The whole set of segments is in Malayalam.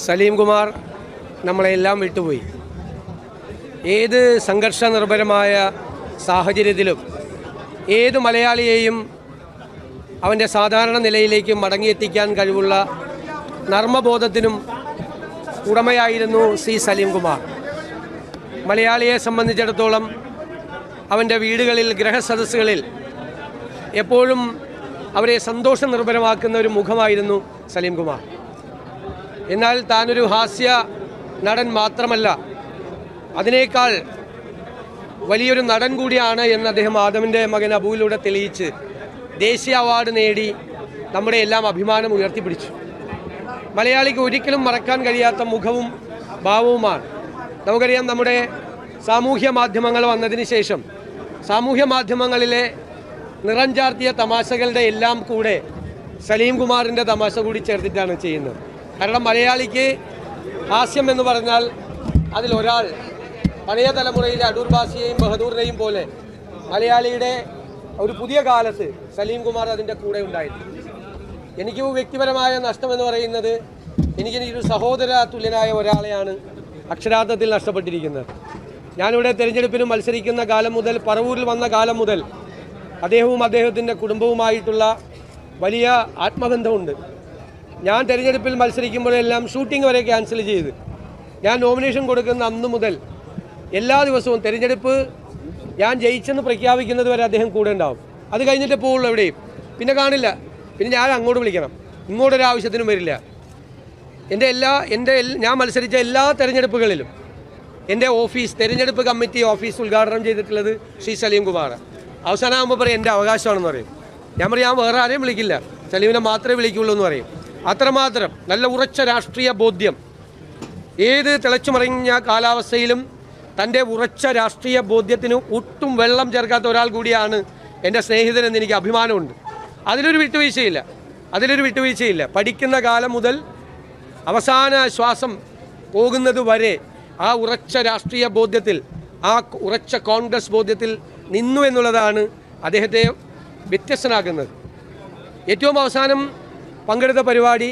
സലീം കുമാർ നമ്മളെല്ലാം വിട്ടുപോയി. ഏത് സംഘർഷ നിർഭരമായ സാഹചര്യത്തിലും ഏത് മലയാളിയെയും അവൻ്റെ സാധാരണ നിലയിലേക്ക് മടങ്ങിയെത്തിക്കാൻ കഴിവുള്ള നർമ്മബോധത്തിനും ഉടമയായിരുന്നു സി സലീം കുമാർ. മലയാളിയെ സംബന്ധിച്ചിടത്തോളം അവൻ്റെ വീടുകളിൽ, ഗ്രഹസദസ്സുകളിൽ എപ്പോഴും അവരെ സന്തോഷം നിർഭരമാക്കുന്ന ഒരു മുഖമായിരുന്നു സലീം കുമാർ. എന്നാൽ താനൊരു ഹാസ്യ നടൻ മാത്രമല്ല, അതിനേക്കാൾ വലിയൊരു നടൻ കൂടിയാണ് എന്ന് അദ്ദേഹം ആദമിൻ്റെ മകൻ അബുവിലൂടെ തെളിയിച്ച് ദേശീയ അവാർഡ് നേടി നമ്മുടെ എല്ലാം അഭിമാനം ഉയർത്തിപ്പിടിച്ചു. മലയാളിക്ക് ഒരിക്കലും മറക്കാൻ കഴിയാത്ത മുഖവും ഭാവവുമാണ്. നമുക്കറിയാം, നമ്മുടെ സാമൂഹ്യ മാധ്യമങ്ങൾ വന്നതിന് ശേഷം സാമൂഹ്യ മാധ്യമങ്ങളിലെ നിറം ചാർത്തിയ തമാശകളുടെ എല്ലാം കൂടെ സലീം കുമാറിൻ്റെ തമാശ കൂടി ചേർത്തിട്ടാണ് ചെയ്യുന്നത്. കാരണം മലയാളിക്ക് ഹാസ്യം എന്ന് പറഞ്ഞാൽ അതിലൊരാൾ പഴയ തലമുറയിലെ അടൂർ ബാസിയെയും ബഹദൂറിനെയും പോലെ മലയാളിയുടെ ഒരു പുതിയ കാലത്ത് സലീം കുമാർ അതിൻ്റെ കൂടെ ഉണ്ടായിരുന്നു. എനിക്ക് വ്യക്തിപരമായ നഷ്ടമെന്ന് പറയുന്നത്, എനിക്കൊരു സഹോദര തുല്യനായ ഒരാളെയാണ് അക്ഷരാർത്ഥത്തിൽ നഷ്ടപ്പെട്ടിരിക്കുന്നത്. ഞാനിവിടെ തിരഞ്ഞെടുപ്പിന് മത്സരിക്കുന്ന കാലം മുതൽ, പറവൂരിൽ വന്ന കാലം മുതൽ അദ്ദേഹവും അദ്ദേഹത്തിൻ്റെ കുടുംബവുമായിട്ടുള്ള വലിയ ആത്മബന്ധമുണ്ട്. ഞാൻ തിരഞ്ഞെടുപ്പിൽ മത്സരിക്കുമ്പോഴെല്ലാം ഷൂട്ടിംഗ് വരെ ക്യാൻസൽ ചെയ്ത്, ഞാൻ നോമിനേഷൻ കൊടുക്കുന്ന അന്ന് മുതൽ എല്ലാ ദിവസവും തിരഞ്ഞെടുപ്പ് ഞാൻ ജയിച്ചെന്ന് പ്രഖ്യാപിക്കുന്നത് വരെ അദ്ദേഹം കൂടെ ഉണ്ടാവും. അത് കഴിഞ്ഞിട്ട് പോകുള്ളൂ എവിടെയും, പിന്നെ കാണില്ല. പിന്നെ ഞാൻ അങ്ങോട്ട് വിളിക്കണം, ഇങ്ങോട്ടൊരാവശ്യത്തിനും വരില്ല. ഞാൻ മത്സരിച്ച എല്ലാ തിരഞ്ഞെടുപ്പുകളിലും എൻ്റെ ഓഫീസ്, തിരഞ്ഞെടുപ്പ് കമ്മിറ്റി ഓഫീസ് ഉദ്ഘാടനം ചെയ്തിട്ടുള്ളത് ശ്രീ സലീം കുമാർ. അവസാനമാകുമ്പോൾ പറയും എൻ്റെ അവകാശമാണെന്ന് പറയും. ഞാൻ പറയും, ഞാൻ വേറെ ആരെയും വിളിക്കില്ല, സലീമിനെ മാത്രമേ വിളിക്കുള്ളൂ എന്ന് പറയും. അത്രമാത്രം നല്ല ഉറച്ച രാഷ്ട്രീയ ബോധ്യം, ഏത് തിളച്ചുമറിഞ്ഞ കാലാവസ്ഥയിലും തൻ്റെ ഉറച്ച രാഷ്ട്രീയ ബോധ്യത്തിന് ഒട്ടും വെള്ളം ചേർക്കാത്ത ഒരാൾ കൂടിയാണ് എൻ്റെ സ്നേഹിതനെന്ന് എനിക്ക് അഭിമാനമുണ്ട്. അതിലൊരു വിട്ടുവീഴ്ചയില്ല. പഠിക്കുന്ന കാലം മുതൽ അവസാന ശ്വാസം പോകുന്നത് വരെ ആ ഉറച്ച രാഷ്ട്രീയ ബോധ്യത്തിൽ, ആ ഉറച്ച കോൺഗ്രസ് ബോധ്യത്തിൽ നിന്നു എന്നുള്ളതാണ് അദ്ദേഹത്തെ വ്യത്യസ്തനാക്കുന്നത്. ഏറ്റവും അവസാനം പങ്കെടുത്ത പരിപാടി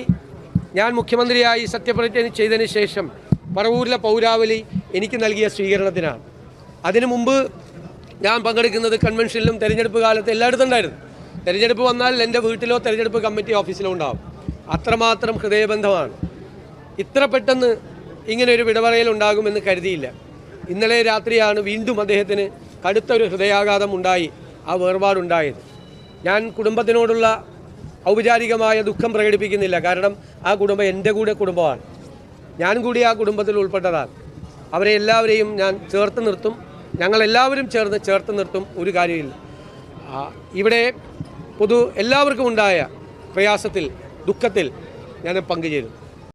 ഞാൻ മുഖ്യമന്ത്രിയായി സത്യപ്രതിജ്ഞ ചെയ്തതിന് ശേഷം പറവൂരിലെ പൗരാവലി എനിക്ക് നൽകിയ സ്വീകരണത്തിനാണ്. അതിനു മുമ്പ് ഞാൻ പങ്കെടുക്കുന്നത് കൺവെൻഷനിലും തെരഞ്ഞെടുപ്പ് കാലത്ത് എല്ലായിടത്തും ഉണ്ടായിരുന്നു. തെരഞ്ഞെടുപ്പ് വന്നാൽ എൻ്റെ വീട്ടിലോ തെരഞ്ഞെടുപ്പ് കമ്മിറ്റി ഓഫീസിലോ ഉണ്ടാവും. അത്രമാത്രം ഹൃദയബന്ധമാണ്. ഇത്ര പെട്ടെന്ന് ഇങ്ങനെയൊരു വിടപറയലുണ്ടാകുമെന്ന് കരുതിയില്ല. ഇന്നലെ രാത്രിയാണ് വീണ്ടും അദ്ദേഹത്തിന് കടുത്തൊരു ഹൃദയാഘാതം ഉണ്ടായി, ആ വേർപാടുണ്ടായത്. ഞാൻ കുടുംബത്തിനോടുള്ള ഔപചാരികമായ ദുഃഖം പ്രകടിപ്പിക്കുന്നില്ല. കാരണം ആ കുടുംബം എൻ്റെ കൂടെ കുടുംബമാണ്, ഞാൻ കൂടി ആ കുടുംബത്തിൽ ഉൾപ്പെട്ടതാണ്. അവരെ എല്ലാവരെയും ഞാൻ ചേർത്ത് നിർത്തും, ഞങ്ങളെല്ലാവരും ചേർത്ത് നിർത്തും. ഒരു കാര്യമില്ല, ഇവിടെ എല്ലാവർക്കും ഉണ്ടായ പ്രയാസത്തിൽ, ദുഃഖത്തിൽ ഞാൻ പങ്കുചേരും.